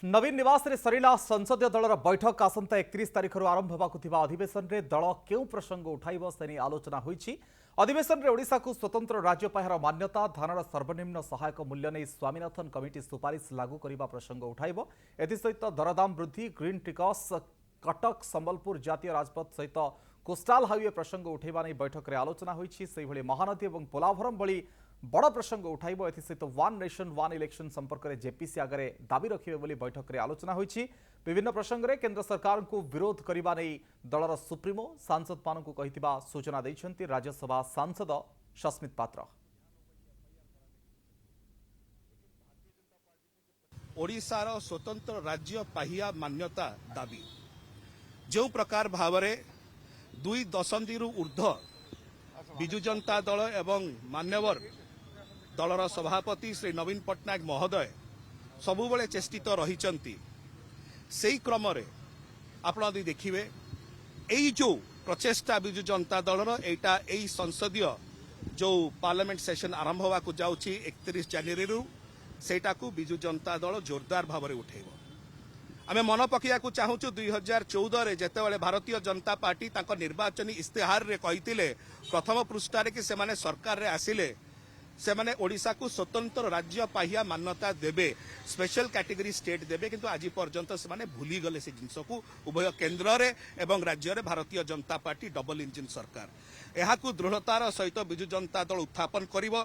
नवीन निवास रे सरिला संसदीय दलर बैठक आसंता 31 तारिख आरंभ होगा अधिवेशन रे दल केउ प्रसंग उठाइब से आलोचना होईछि। अधिवेशन रे ओडिशा को स्वतंत्र राज्य पाहर मान्यता धानर सर्वनिम्न सहायक मूल्य नहीं स्वामीनाथन कमिटी सुपारिश लागू करने प्रसंग उठाइब। एसहित दरदाम वृद्धि ग्रीन टिकस कटक संबलपुर जातीय राजपथ सहित कोस्टाल हाईवे प्रसंग उठाइबा नहीं बैठक रे आलोचना होईछि। सेहि भली महानदी और पोलाभरम भली बड़ प्रसंग उठाइब। एसहित वन नेशन वन इलेक्शन संपर्क में जेपीसी आगे दाबी रखिबे बोली बैठक रे आलोचना होईछि। विभिन्न प्रसंग में केंद्र सरकार को विरोध करने नहीं दलर सुप्रीमो सांसद मानक कहिथिबा सूचना दैछन्ति राज्यसभा सांसद सस्मित पात्र। ओडिशार स्वतंत्र राज्य पाहिया मान्यता दाबी जो प्रकार भावरे 2 दशंधि ऊर्ध्व विजु जनता दल एवं मान्यवर दलर सभापति श्री नवीन पट्टनायक महोदय सबुबले चेष्टित रहिचंती। सेही क्रम रे आपण देखिए यही जो प्रचेष्टा विजु जनता दलर एटा एई संसदीय जो पार्लियामेंट सेशन आरंभ होगा जाउछि 31 जनवरी रु सेटा को विजु जनता दल जोरदार भाव में उठेब। आमे मन पकिया को चाहूँ 2014 रे जेतेबेले भारतीय जनता पार्टी तांको निर्वाचनी इस्तेहार रे कहितिले प्रथम पृष्ठारे कि सेमाने सरकार रे आसिले सेमाने ओडिशा को स्वतंत्र राज्य पाहिया मान्यता देबे स्पेशल कैटेगरी स्टेट देबे, किंतु आज पर्यंत सेमाने भूली गले से जिनस को उभय केंद्र रे एवं राज्य रे Bharatiya Janata party double engine सरकार। एहाकु दृढ़तार सहित विजु जनता दल उत्थापन करिवो।